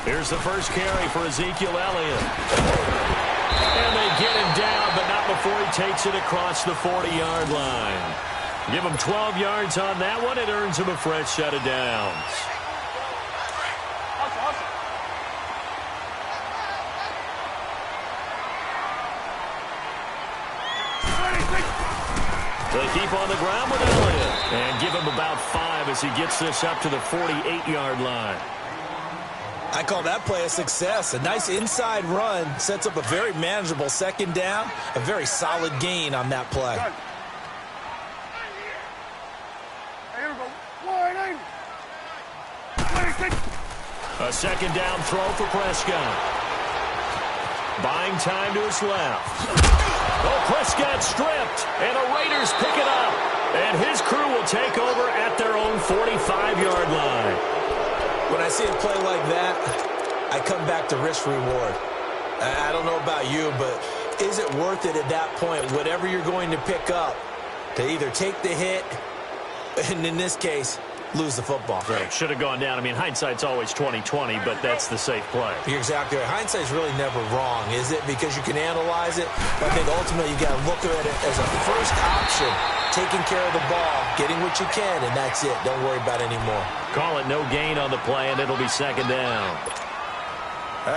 Here's the first carry for Ezekiel Elliott. And they get him down, but not before he takes it across the 40-yard line. Give him 12 yards on that one. It earns him a fresh set of downs. They keep on the ground with Elliott and give him about 5 as he gets this up to the 48-yard line. I call that play a success. A nice inside run sets up a very manageable second down. A very solid gain on that play. A second down throw for Prescott. Buying time to his left. Oh, Prescott stripped, and the Raiders pick it up. And his crew will take over at their own 45-yard line. When I see a play like that, I come back to risk-reward. I don't know about you, but is it worth it at that point, whatever you're going to pick up, to either take the hit, and in this case, lose the football? Right. Should have gone down. I mean, hindsight's always 20/20, but that's the safe play. You're exactly right. Hindsight's really never wrong, is it? Because you can analyze it. But I think ultimately you got to look at it as a first option, taking care of the ball, getting what you can, and that's it. Don't worry about it anymore. Call it no gain on the play, and it'll be second down.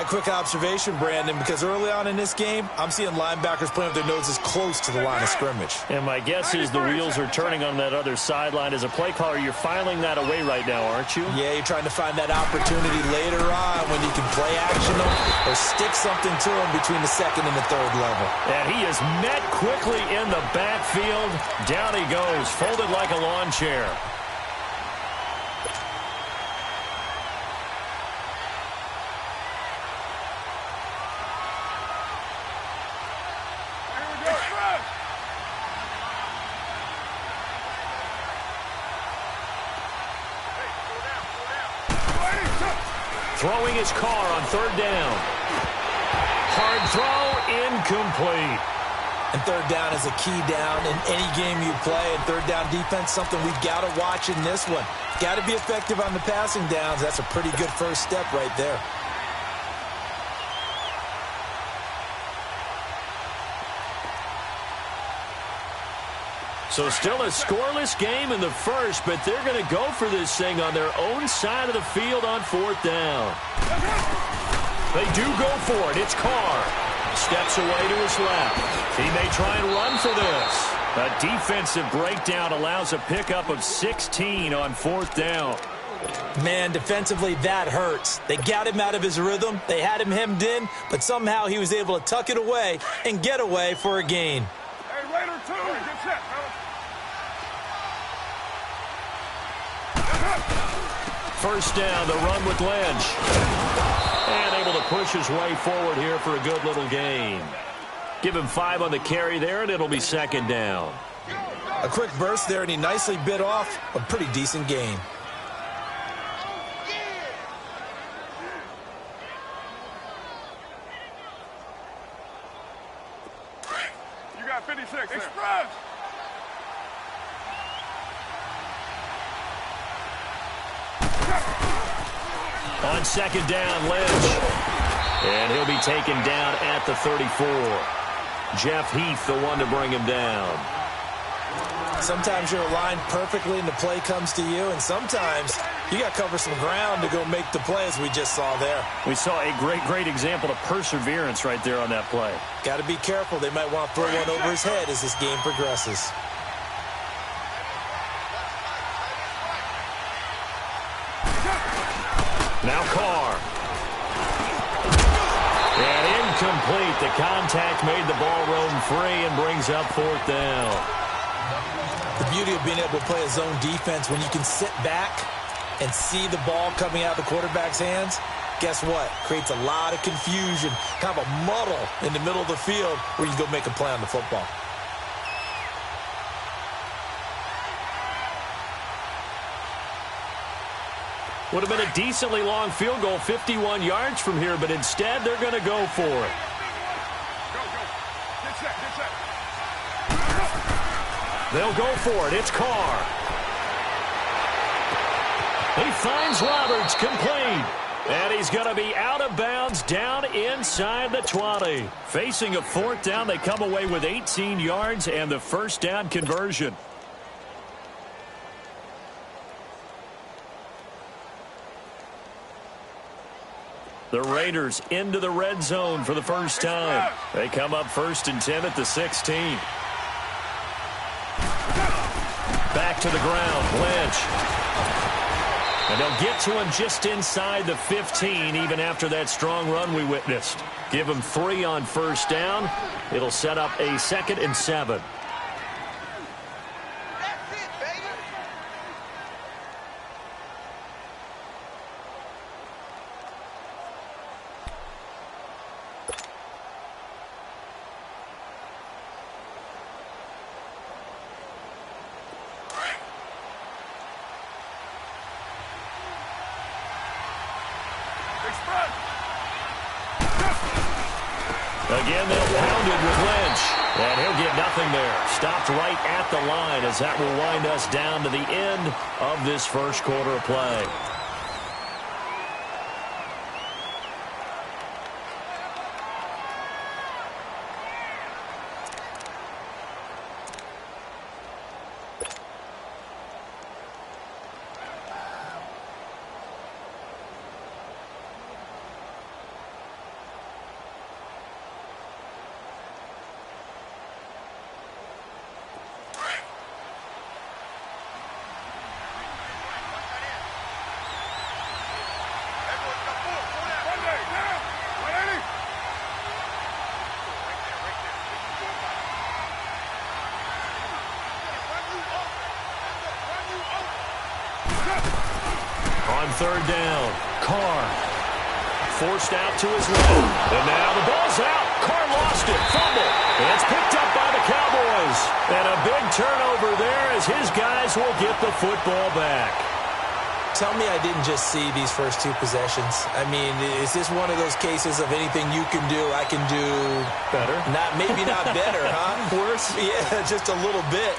Quick observation, Brandon, because early on in this game, I'm seeing linebackers playing with their noses close to the line of scrimmage. And my guess is the wheels are turning on that other sideline. As a play caller, you're filing that away right now, aren't you? Yeah, you're trying to find that opportunity later on when you can play action them or stick something to them between the second and the third level. And he is met quickly in the backfield. Down he goes, folded like a lawn chair. Throwing his car on third down. Hard throw, incomplete. And third down is a key down in any game you play. And third down defense, something we've got to watch in this one. Got to be effective on the passing downs. That's a pretty good first step right there. So still a scoreless game in the first, but they're going to go for this thing on their own side of the field on fourth down. They do go for it. It's Carr. Steps away to his left. He may try and run for this. A defensive breakdown allows a pickup of 16 on fourth down. Man, defensively, that hurts. They got him out of his rhythm. They had him hemmed in, but somehow he was able to tuck it away and get away for a gain. Hey, Raider 2, get set, fellas. First down, the run with Lynch. And able to push his way forward here for a good little gain. Give him 5 on the carry there, and it'll be second down. A quick burst there, and he nicely bit off a pretty decent gain. You got 56 Express! On second down, Lynch. And he'll be taken down at the 34. Jeff Heath, the one to bring him down. Sometimes you're aligned perfectly and the play comes to you, and sometimes you got to cover some ground to go make the play, as we just saw there. We saw a great example of perseverance right there on that play. Got to be careful. They might want to throw one over his head as this game progresses. Now Carr. And incomplete. The contact made the ball roam free and brings up fourth down. The beauty of being able to play a zone defense, when you can sit back and see the ball coming out of the quarterback's hands, guess what? Creates a lot of confusion, kind of a muddle in the middle of the field where you go make a play on the football. Would have been a decently long field goal, 51 yards from here, but instead they're going to go for it. Go. Get set. They'll go for it. It's Carr. He finds Roberts, complete. And he's going to be out of bounds down inside the 20. Facing a fourth down, they come away with 18 yards and the first down conversion. The Raiders into the red zone for the first time. They come up 1st and 10 at the 16. Back to the ground, Lynch. And they'll get to him just inside the 15, even after that strong run we witnessed. Give him 3 on first down. It'll set up a 2nd and 7. Again, they'll pound it with Lynch. And he'll get nothing there. Stopped right at the line as that will wind us down to the end of this first quarter of play. On third down, Carr forced out to his left. And now the ball's out. Carr lost it. Fumble. And it's picked up by the Cowboys. And a big turnover there as his guys will get the football back. Tell me I didn't just see these first 2 possessions. I mean, is this one of those cases of anything you can do, I can do better? Maybe not better, huh? Worse? Yeah, just a little bit.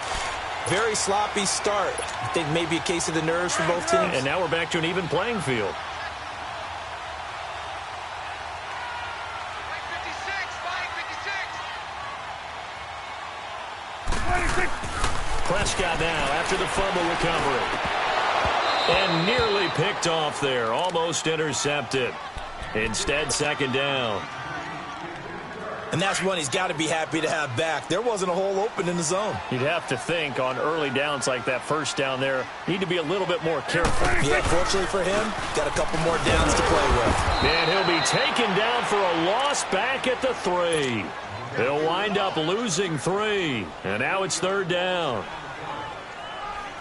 Very sloppy start. I think maybe a case of the nerves for both teams. And now we're back to an even playing field. Prescott now after the fumble recovery. And nearly picked off there. Almost intercepted. Instead, 2nd down. And that's one he's got to be happy to have back. There wasn't a hole open in the zone. You'd have to think on early downs like that first down there, need to be a little bit more careful. Yeah, fortunately for him, got a couple more downs to play with. And he'll be taken down for a loss back at the 3. He'll wind up losing 3. And now it's 3rd down.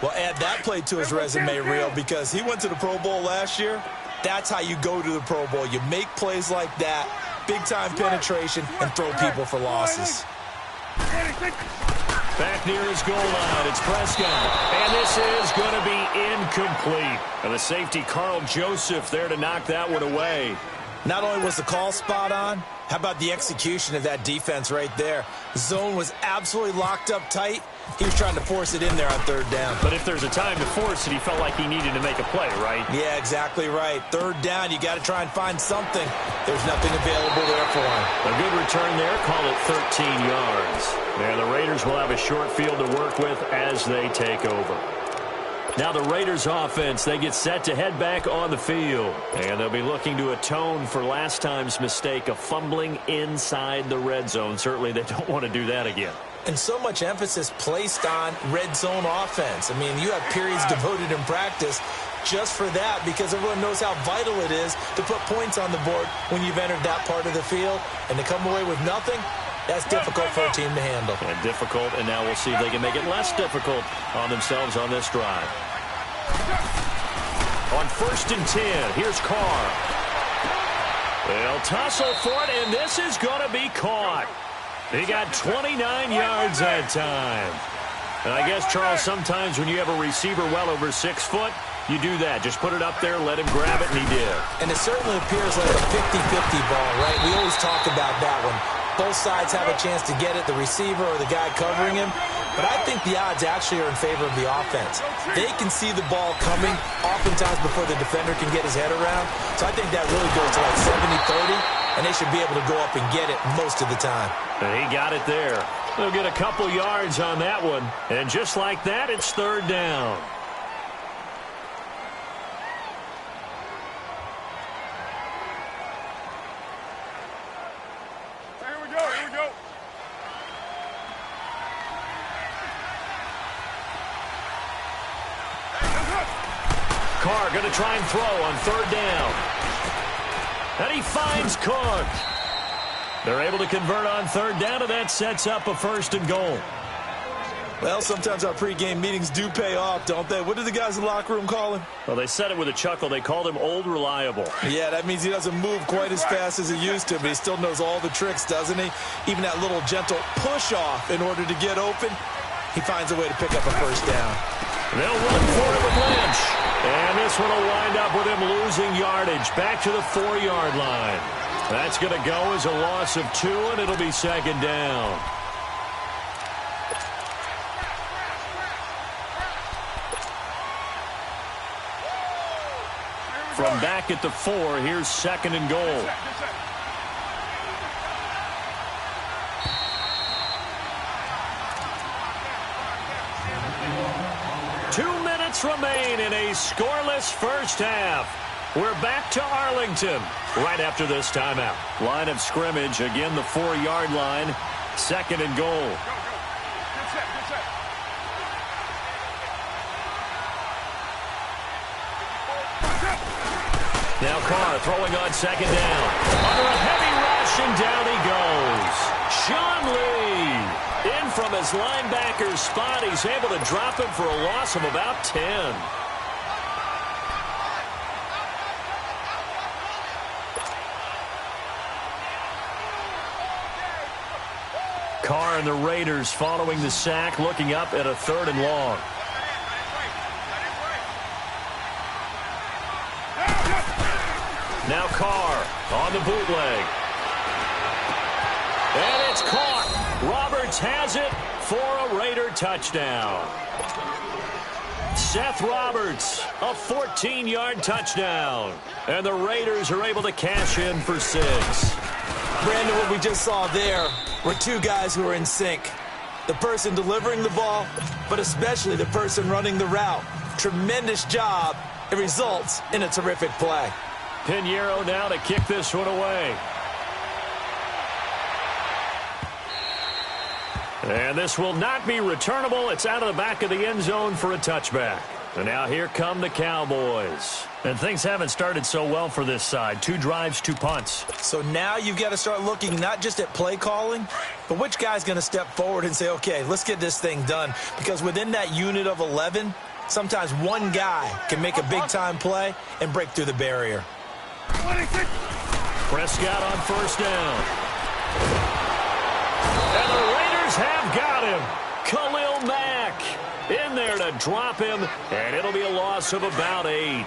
Well, add that play to his resume reel because he went to the Pro Bowl last year. That's how you go to the Pro Bowl. You make plays like that, big-time penetration, and throw people for losses. Back near his goal line, it's Prescott. And this is going to be incomplete. And the safety, Carl Joseph, there to knock that one away. Not only was the call spot on, how about the execution of that defense right there? The zone was absolutely locked up tight. He was trying to force it in there on 3rd down. But if there's a time to force it, he felt like he needed to make a play, right? Yeah, exactly right. 3rd down, you got to try and find something. There's nothing available there for him. A good return there, call it 13 yards. And the Raiders will have a short field to work with as they take over. Now the Raiders offense, they get set to head back on the field. And they'll be looking to atone for last time's mistake of fumbling inside the red zone. Certainly they don't want to do that again. And so much emphasis placed on red zone offense. I mean, you have periods devoted in practice just for that because everyone knows how vital it is to put points on the board when you've entered that part of the field. And to come away with nothing, that's difficult for a team to handle. And difficult, and now we'll see if they can make it less difficult on themselves on this drive. On 1st and 10, here's Carr. They'll tussle for it, and this is going to be caught. He got 29 yards that time. And I guess, Charles, sometimes when you have a receiver well over 6 foot, you do that. Just put it up there, let him grab it, and he did. And it certainly appears like a 50-50 ball, right? We always talk about that one. Both sides have a chance to get it, the receiver or the guy covering him. but I think the odds actually are in favor of the offense. They can see the ball coming oftentimes before the defender can get his head around. So I think that really goes to like 70-30, and they should be able to go up and get it most of the time. And he got it there. They'll get a couple yards on that one. And just like that, it's third down. Here we go, here we go. Carr going to try and throw on third down. And he finds Cook. They're able to convert on third down, and that sets up a first and goal. Well, sometimes our pregame meetings do pay off, don't they? What did the guys in the locker room call him? Well, they said it with a chuckle. They called him Old Reliable. Yeah, that means he doesn't move quite as fast as he used to, but he still knows all the tricks, doesn't he? Even that little gentle push-off in order to get open, he finds a way to pick up a first down. They'll run for it with Lynch. And this one will wind up with him losing yardage back to the 4-yard line. That's going to go as a loss of 2, and it'll be second down. From back at the 4, here's second and goal. Remain in a scoreless first half. We're back to Arlington right after this timeout. Line of scrimmage, again the 4-yard line. Second and goal. Go, go. Get set, get set. Now Carr throwing on second down. Under a heavy rush, and down he goes. Sean Lee. In from his linebacker spot, he's able to drop him for a loss of about 10. Carr and the Raiders following the sack, looking up at a 3rd and long. Now Carr on the bootleg. And it's caught. Roberts has it for a Raider touchdown. Seth Roberts, a 14-yard touchdown. And the Raiders are able to cash in for 6. Brandon, what we just saw there were two guys who are in sync. The person delivering the ball, but especially the person running the route. Tremendous job. It results in a terrific play. Pinheiro now to kick this one away. And this will not be returnable. It's out of the back of the end zone for a touchback. And now here come the Cowboys. And things haven't started so well for this side. 2 drives, 2 punts. So now you've got to start looking not just at play calling, but which guy's going to step forward and say, okay, let's get this thing done. Because within that unit of 11, sometimes one guy can make a big-time play and break through the barrier. Prescott on first down. And the Raiders have got him. Khalil Mack in there to drop him, and it'll be a loss of about 8.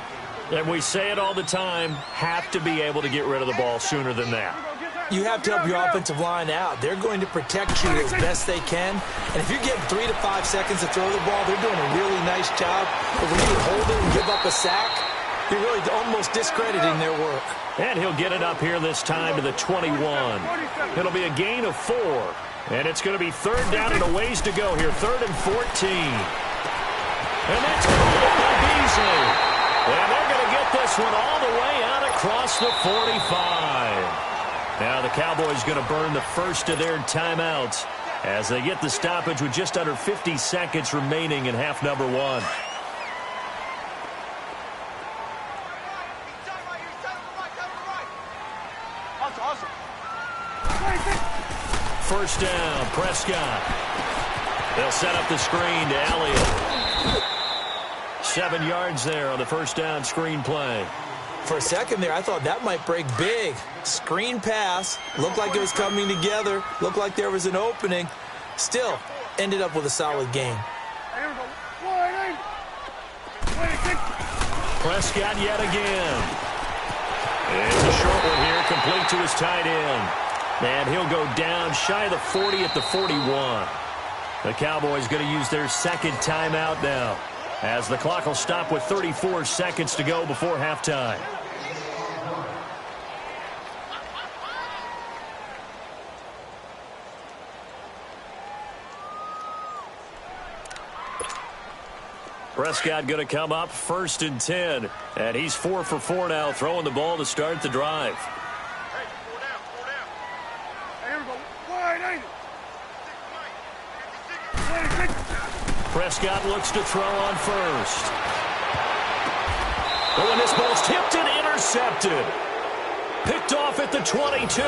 And we say it all the time, have to be able to get rid of the ball sooner than that. You have to help your offensive line out. They're going to protect you as best they can. And if you give 3 to 5 seconds to throw the ball, they're doing a really nice job. But when you hold it and give up a sack, you're really almost discrediting their work. And he'll get it up here this time to the 21. It'll be a gain of 4. And it's going to be third down and a ways to go here. 3rd and 14. And that's caught by Beasley. And they're going to get this one all the way out across the 45. Now the Cowboys going to burn the first of their timeouts as they get the stoppage with just under 50 seconds remaining in half number 1. First down, Prescott. They'll set up the screen to Elliott. 7 yards there on the first down screen play. For a second there, I thought that might break big. Screen pass. Looked like it was coming together. Looked like there was an opening. Still, ended up with a solid game. Prescott yet again. It's a short one here, complete to his tight end. And he'll go down shy of the 40 at the 41. The Cowboys going to use their second timeout now, as the clock will stop with 34 seconds to go before halftime. Prescott going to come up 1st and 10. And he's 4 for 4 now, throwing the ball to start the drive. Hey, 4 down, 4 down. Hey, here we go. Wide, ain't it? Prescott looks to throw on first. Oh, and this ball's tipped and intercepted. Picked off at the 22.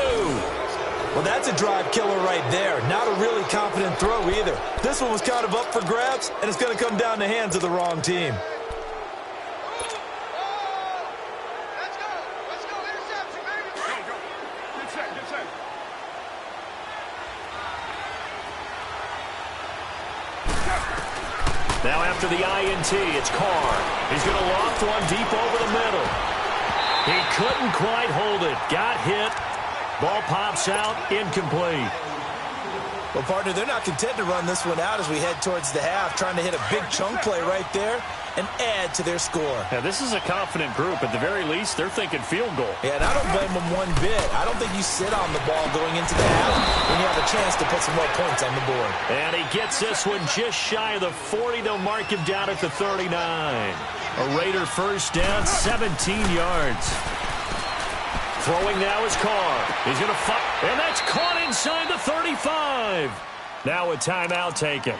Well, that's a drive killer right there. Not a really confident throw either. This one was kind of up for grabs, and it's going to come down the hands of the wrong team. Let's go. Interception, baby. Go. Get set. Now after the INT, it's Carr. He's going to loft one deep over the middle. He couldn't quite hold it. Got hit. Ball pops out, incomplete. Well, partner, they're not content to run this one out as we head towards the half, trying to hit a big chunk play right there and add to their score. Yeah, this is a confident group. At the very least, they're thinking field goal. Yeah, and I don't blame them one bit. I don't think you sit on the ball going into the half when you have a chance to put some more points on the board. And he gets this one just shy of the 40. They'll mark him down at the 39. A Raider first down, 17 yards. Throwing now is Carr. He's going to fight, and that's caught inside the 35. Now a timeout taken.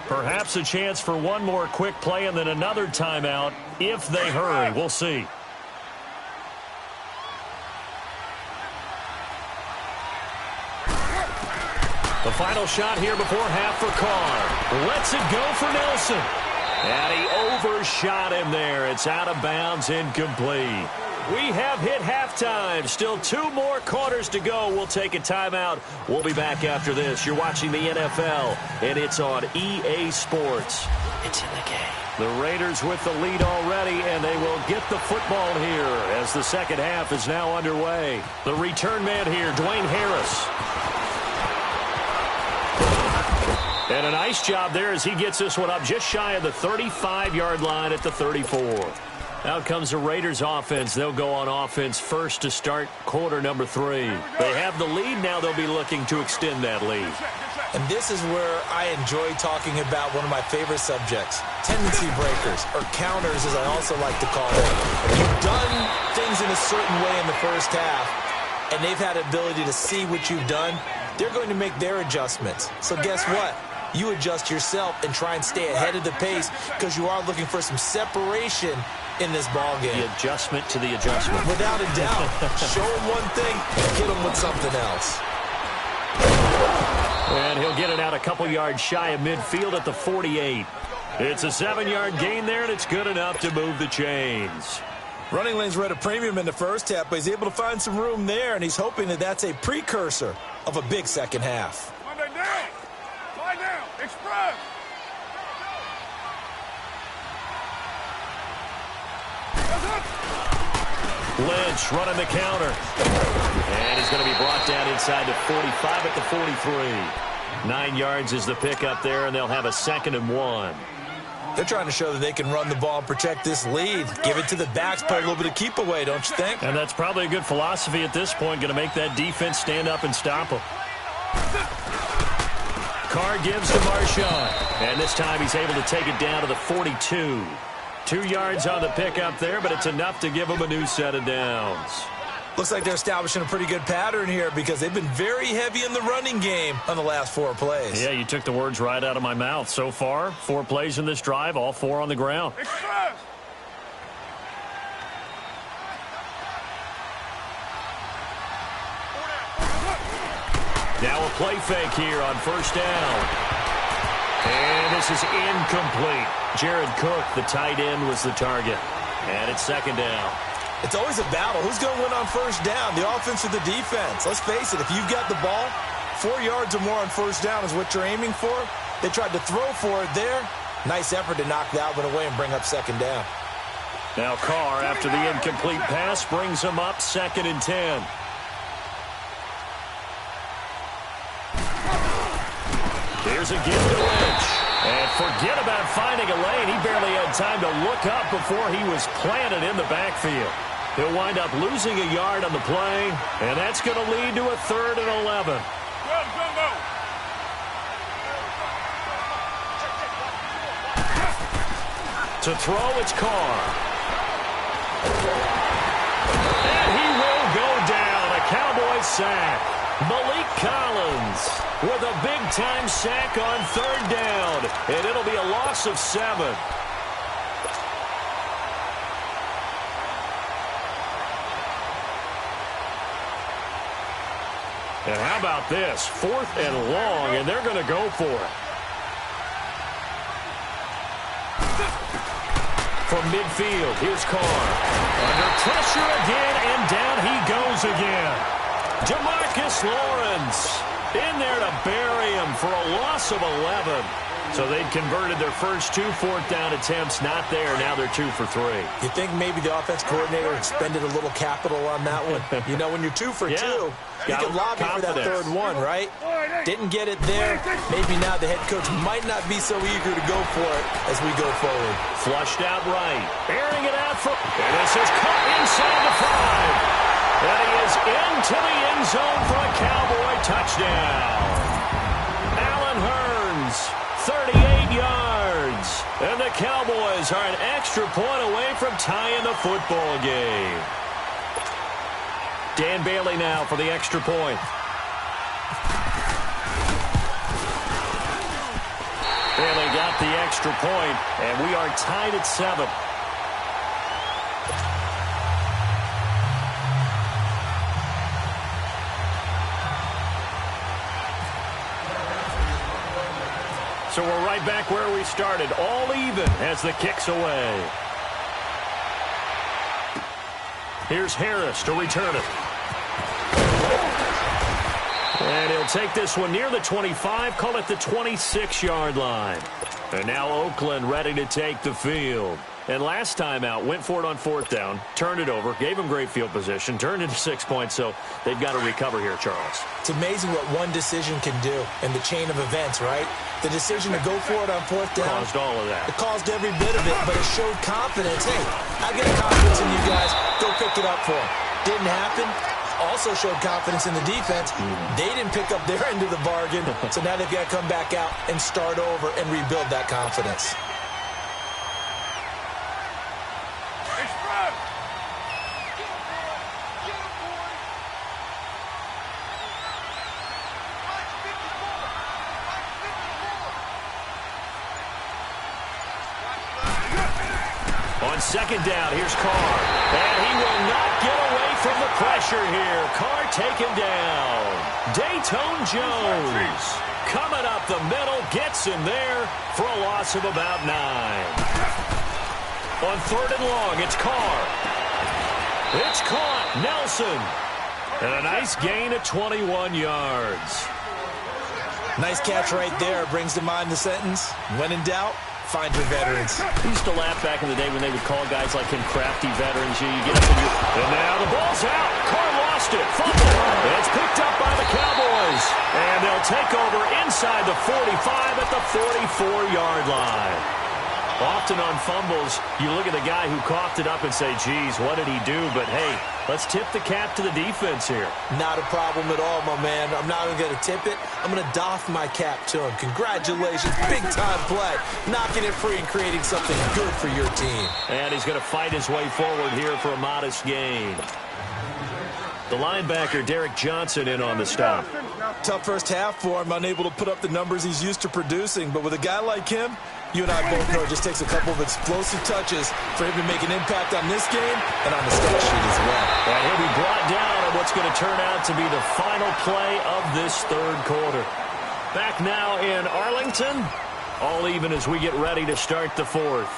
Perhaps a chance for one more quick play and then another timeout if they hurry. We'll see. The final shot here before half for Carr. Lets it go for Nelson. And he overshot him there. It's out of bounds, incomplete. We have hit halftime. Still 2 more quarters to go. We'll take a timeout. We'll be back after this. You're watching the NFL, and it's on EA Sports. It's in the game. The Raiders with the lead already, and they will get the football here as the second half is now underway. The return man here, Dwayne Harris. And a nice job there as he gets this one up just shy of the 35-yard line at the 34. Out comes the Raiders offense. They'll go on offense first to start quarter number 3. They have the lead. Now they'll be looking to extend that lead. And this is where I enjoy talking about one of my favorite subjects, tendency breakers, or counters as I also like to call them. If you've done things in a certain way in the first half, and they've had the ability to see what you've done, they're going to make their adjustments. So guess what? You adjust yourself and try and stay ahead of the pace because you are looking for some separation in this ball game. The adjustment to the adjustment. Without a doubt. Show them one thing, hit them with something else. And he'll get it out a couple yards shy of midfield at the 48. It's a 7-yard gain there, and it's good enough to move the chains. Running lanes were at a premium in the first half, but he's able to find some room there, and he's hoping that that's a precursor of a big second half. Monday down. Lie down. Express. Lynch running the counter. And he's going to be brought down inside the 45 at the 43. 9 yards is the pickup there, and they'll have a 2nd and 1. They're trying to show that they can run the ball and protect this lead. Give it to the backs, play a little bit of keep away, don't you think? And that's probably a good philosophy at this point, going to make that defense stand up and stop them. Carr gives to Marshawn, and this time he's able to take it down to the 42. 2 yards on the pickup there, but it's enough to give him a new set of downs. Looks like they're establishing a pretty good pattern here because they've been very heavy in the running game on the last 4 plays. Yeah, you took the words right out of my mouth. So far, 4 plays in this drive, all 4 on the ground. Express. Now a play fake here on first down. And this is incomplete. Jared Cook, the tight end, was the target. And it's 2nd down. It's always a battle. Who's going to win on first down, the offense or the defense? Let's face it, if you've got the ball, 4 yards or more on first down is what you're aiming for. They tried to throw for it there. Nice effort to knock that one away and bring up 2nd down. Now Carr, after the incomplete pass, brings him up 2nd and 10. Here's a give to Lynch. And forget about finding a lane. He barely had time to look up before he was planted in the backfield. He'll wind up losing a yard on the play, and that's going to lead to a 3rd and 11. To throw, it's Carr. And he will go down. A Cowboy sack. Malik Collins with a big-time sack on 3rd down. And it'll be a loss of 7. And how about this? 4th and long, and they're going to go for it. From midfield, here's Carr. Under pressure again, and down he goes again. Jamarcus Lawrence in there to bury him for a loss of 11. So they'd converted their first 2 4th down attempts. Not there. Now they're 2 for 3. You think maybe the offense coordinator expended a little capital on that one? You know, when you're 2 for 2, you can lobby for that 3rd one, right? Didn't get it there. Maybe now the head coach might not be so eager to go for it as we go forward. Flushed out right. Airing it out for... And this is caught inside the 5. And he is into the end zone for a Cowboy touchdown. Allen Hurns, 38 yards. And the Cowboys are an extra point away from tying the football game. Dan Bailey now for the extra point. Bailey got the extra point, and we are tied at 7. So we're right back where we started, all even as the kick's away. Here's Harris to return it. And he'll take this one near the 25, call it the 26-yard line. And now Oakland ready to take the field. And last time out, went for it on 4th down, turned it over, gave him great field position, turned into 6 points, so they've got to recover here, Charles. It's amazing what one decision can do in the chain of events, right? The decision to go for it on 4th down. Caused all of that. It caused every bit of it, but it showed confidence. Hey, I get confidence in you guys. Go pick it up for them. Didn't happen. Also showed confidence in the defense. They didn't pick up their end of the bargain, so now they've got to come back out and start over and rebuild that confidence. On 2nd down, here's Carr. And he will not get away from the pressure here. Carr taken down. Dayton Jones coming up the middle, gets him there for a loss of about 9. On 3rd and long, it's Carr. It's caught. Nelson. And a nice gain of 21 yards. Nice catch right there. Brings to mind the sentence, when in doubt, find your veterans. We used to laugh back in the day when they would call guys like him crafty veterans. You get up and and now the ball's out. Carr lost it. Fumble. And it's picked up by the Cowboys. And they'll take over inside the 45 at the 44-yard line. Often on fumbles, you look at the guy who coughed it up and say, geez, what did he do? But, hey, let's tip the cap to the defense here. Not a problem at all, my man. I'm not even going to tip it. I'm going to doff my cap to him. Congratulations. Big-time play. Knocking it free and creating something good for your team. And he's going to fight his way forward here for a modest gain. The linebacker, Derek Johnson, in on the stop. Tough first half for him, unable to put up the numbers he's used to producing. But with a guy like him, you and I both know it just takes a couple of explosive touches for him to make an impact on this game and on the stat sheet as well. And he'll be brought down on what's going to turn out to be the final play of this 3rd quarter. Back now in Arlington, all even as we get ready to start the 4th.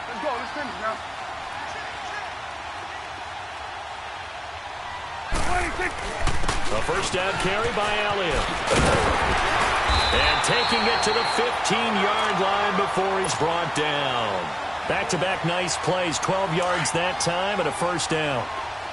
Let's go. Let's finish now. A first down carry by Elliott. And taking it to the 15-yard line before he's brought down. Back-to-back nice plays, 12 yards that time and a first down.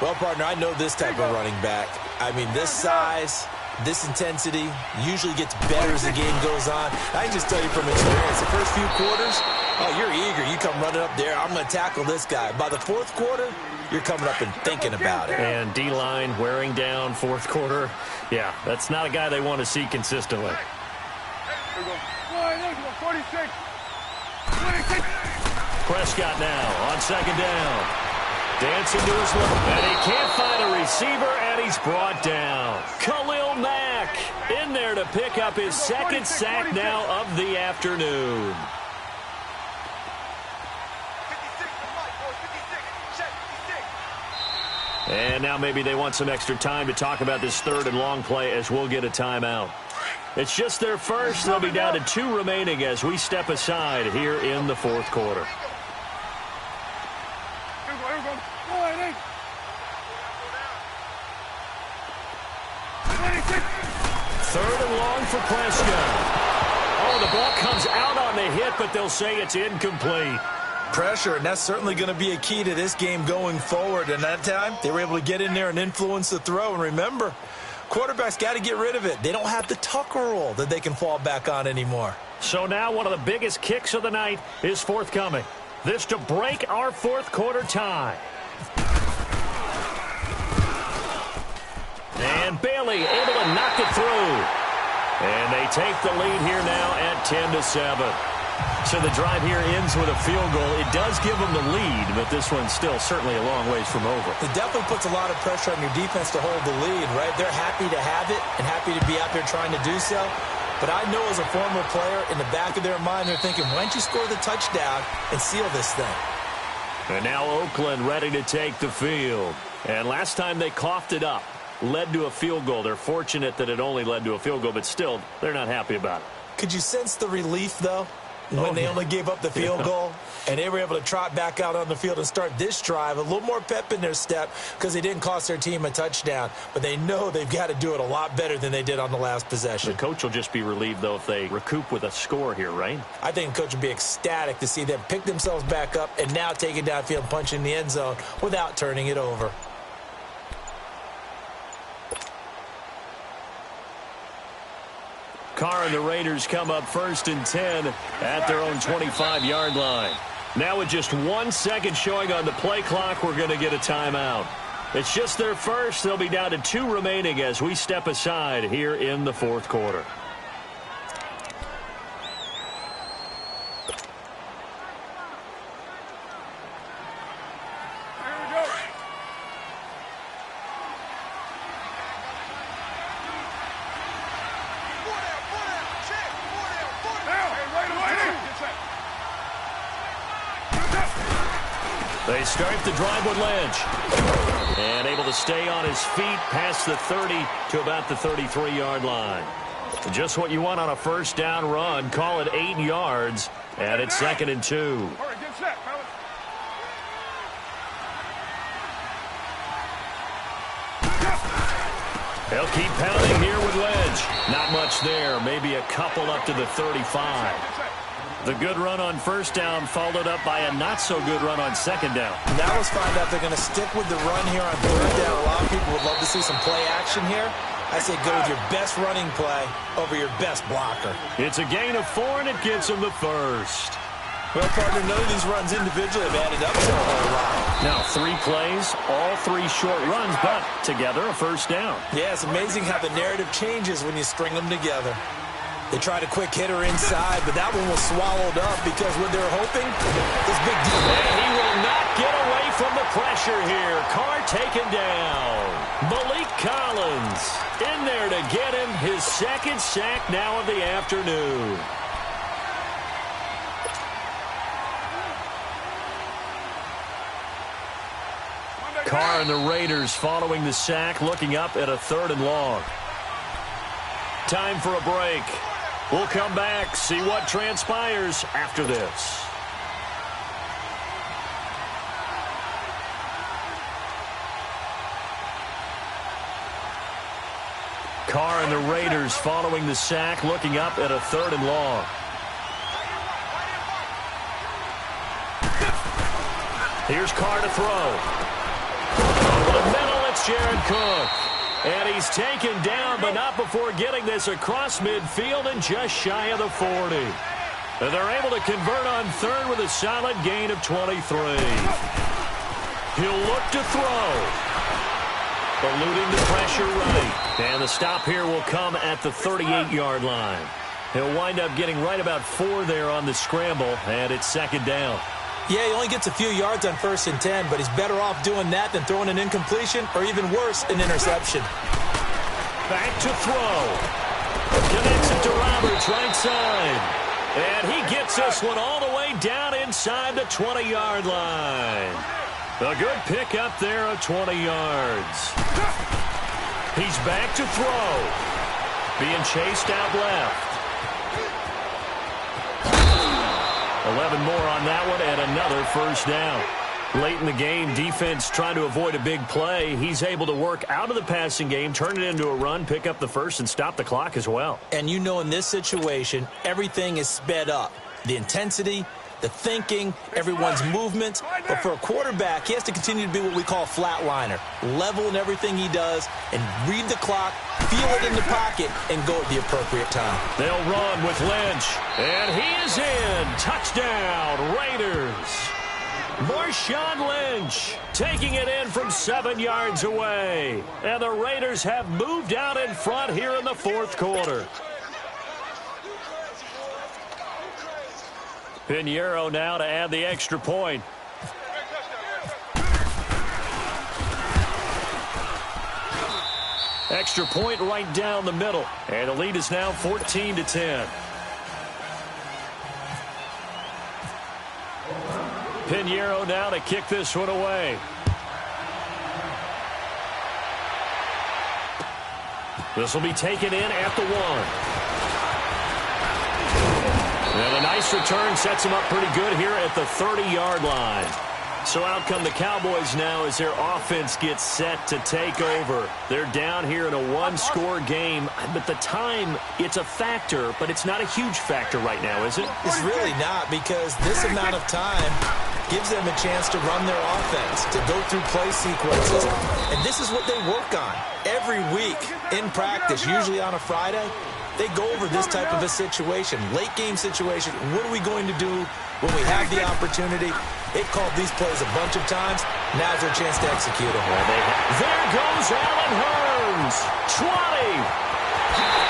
Well, partner, I know this type of running back. I mean, this size, this intensity usually gets better as the game goes on. I can just tell you from experience, the first few quarters, oh, you're eager. You come running up there, I'm going to tackle this guy. By the fourth quarter, you're coming up and thinking about it. And D-line wearing down fourth quarter. Yeah, that's not a guy they want to see consistently. 46. Prescott now on second down. Dancing to his left, and he can't find a receiver, and he's brought down. Khalil Mack in there to pick up his second sack now of the afternoon. And now maybe they want some extra time to talk about this third and long play as we'll get a timeout. It's just their first. They'll be down to 2 remaining as we step aside here in the fourth quarter. Third and long for Prescott. Oh, the ball comes out on the hit, but they'll say it's incomplete. Pressure, and that's certainly going to be a key to this game going forward. And that time, they were able to get in there and influence the throw. And remember, quarterbacks got to get rid of it. They don't have the Tucker rule that they can fall back on anymore. So now one of the biggest kicks of the night is forthcoming. This to break our fourth quarter tie. And Bailey able to knock it through. And they take the lead here now at 10-7. So the drive here ends with a field goal. It does give them the lead, but this one's still certainly a long ways from over. It definitely puts a lot of pressure on your defense to hold the lead, right? They're happy to have it and happy to be out there trying to do so. But I know as a former player, in the back of their mind, they're thinking, why don't you score the touchdown and seal this thing? And now Oakland ready to take the field. And last time they coughed it up, led to a field goal. They're fortunate that it only led to a field goal, but still, they're not happy about it. Could you sense the relief, though, when they only gave up the field goal and they were able to trot back out on the field and start this drive? A little more pep in their step because they didn't cost their team a touchdown, but they know they've got to do it a lot better than they did on the last possession. The coach will just be relieved, though, if they recoup with a score here, right? I think the coach would be ecstatic to see them pick themselves back up and now take it downfield and punch in the end zone without turning it over. Carr and the Raiders come up 1st and 10 at their own 25-yard line. Now with just 1 second showing on the play clock, we're going to get a timeout. It's just their first. They'll be down to 2 remaining as we step aside here in the fourth quarter. They start the drive with Lynch. And able to stay on his feet past the 30 to about the 33-yard line. Just what you want on a first down run. Call it 8 yards. And it's 2nd and 2. They'll keep pounding here with Lynch. Not much there. Maybe a couple up to the 35. The good run on first down followed up by a not-so-good run on second down. Now let's find out if they're going to stick with the run here on third down. A lot of people would love to see some play action here. I say go with your best running play over your best blocker. It's a gain of 4, and it gets them the first. Well, partner, none of these runs individually have added up to a whole lot. Now, 3 plays, all 3 short runs, but together a first down. Yeah, it's amazing how the narrative changes when you string them together. They tried a quick hitter inside, but that one was swallowed up because what they were hoping, this big deal. And he will not get away from the pressure here. Carr taken down. Malik Collins in there to get him his 2nd sack now of the afternoon. Carr and the Raiders following the sack, looking up at a 3rd and long. Time for a break. We'll come back, see what transpires after this. Carr and the Raiders following the sack, looking up at a 3rd and long. Here's Carr to throw. Over the middle, it's Jared Cook. And he's taken down, but not before getting this across midfield and just shy of the 40. And they're able to convert on third with a solid gain of 23. He'll look to throw. Eluding the pressure right. And the stop here will come at the 38-yard line. He'll wind up getting right about 4 there on the scramble, and it's second down. Yeah, he only gets a few yards on 1st and 10, but he's better off doing that than throwing an incompletion or even worse, an interception. Back to throw. Connects it to Roberts, right side. And he gets this one all the way down inside the 20-yard line. A good pick up there of 20 yards. He's back to throw. Being chased out left. 11 more on that one and another first down. Late in the game, defense trying to avoid a big play. He's able to work out of the passing game, turn it into a run, pick up the first, and stop the clock as well. And you know in this situation, everything is sped up. The intensity, the thinking, everyone's movements. But for a quarterback, he has to continue to be what we call a flatliner. Level in everything he does and read the clock, feel it in the pocket, and go at the appropriate time. They'll run with Lynch. And he is in. Touchdown, Raiders. Marshawn Lynch taking it in from 7 yards away. And the Raiders have moved out in front here in the fourth quarter. Pinheiro now to add the extra point. Extra point right down the middle. And the lead is now 14-10. Pinheiro now to kick this one away. This will be taken in at the 1. And a nice return sets him up pretty good here at the 30-yard line. So out come the Cowboys now as their offense gets set to take over. They're down here in a one-score game. But the time, it's a factor, but it's not a huge factor right now, is it? It's really not, because this amount of time gives them a chance to run their offense, to go through play sequences. And this is what they work on every week in practice, usually on a Friday. They go over this type of a situation, late game situation. What are we going to do when we have the opportunity? They called these plays a bunch of times. Now's their chance to execute them. There goes Allen Hurns. 20.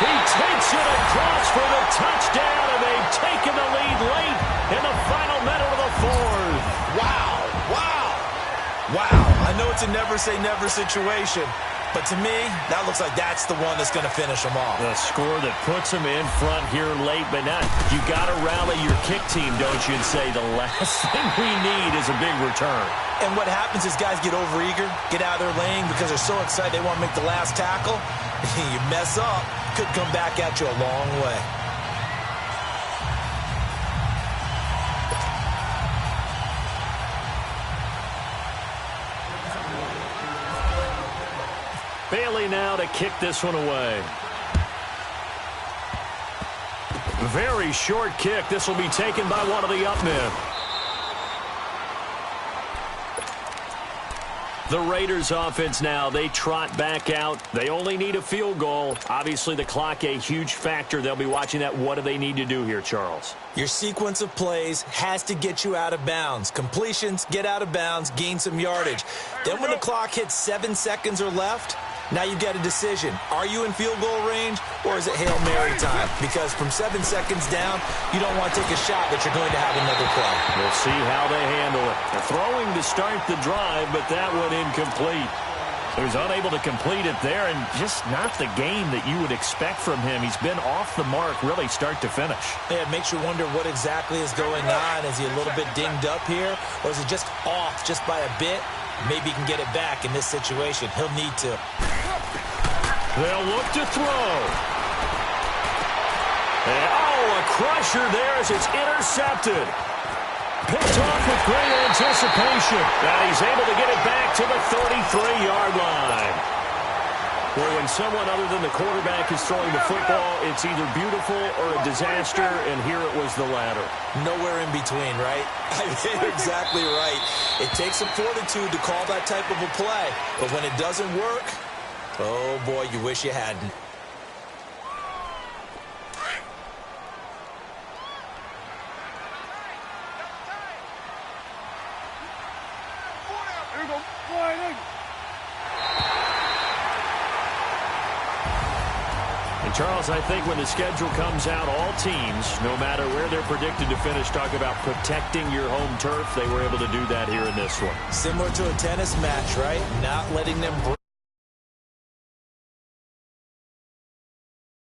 He takes it across for the touchdown, and they've taken the lead late in the final minute of the fourth. Wow. I know it's a never-say-never situation, but to me, that looks like that's the one that's going to finish them off. The score that puts them in front here late, but now you got to rally your kick team, don't you, and say the last thing we need is a big return. And what happens is guys get overeager, get out of their lane because they're so excited they want to make the last tackle. You mess up, could come back at you a long way. Bailey now to kick this one away. Very short kick. This will be taken by one of the up men. The Raiders offense now, they trot back out. They only need a field goal. Obviously, the clock a huge factor. They'll be watching that. What do they need to do here, Charles? Your sequence of plays has to get you out of bounds. Completions, get out of bounds, gain some yardage. Then when the clock hits 7 seconds or left, now you've got a decision. Are you in field goal range, or is it Hail Mary time? Because from 7 seconds down, you don't want to take a shot that you're going to have another play. We'll see how they handle it. They're throwing to start the drive, but that one incomplete. He was unable to complete it there, and just not the game that you would expect from him. He's been off the mark, really, start to finish. Yeah, it makes you wonder what exactly is going on. Is he a little bit dinged up here, or is it just off just by a bit? Maybe he can get it back in this situation. He'll need to. They'll look to throw. And, a crusher there as it's intercepted. Picked off with great anticipation. Now he's able to get it back to the 33-yard line. Well, when someone other than the quarterback is throwing the football, it's either beautiful or a disaster, and here it was the latter. Nowhere in between, right? You're exactly right. It takes some fortitude to call that type of a play, but when it doesn't work, oh boy, you wish you hadn't. Here we go. Wide in. And, Charles, I think when the schedule comes out, all teams, no matter where they're predicted to finish, talk about protecting your home turf. They were able to do that here in this one. Similar to a tennis match, right? Not letting them break.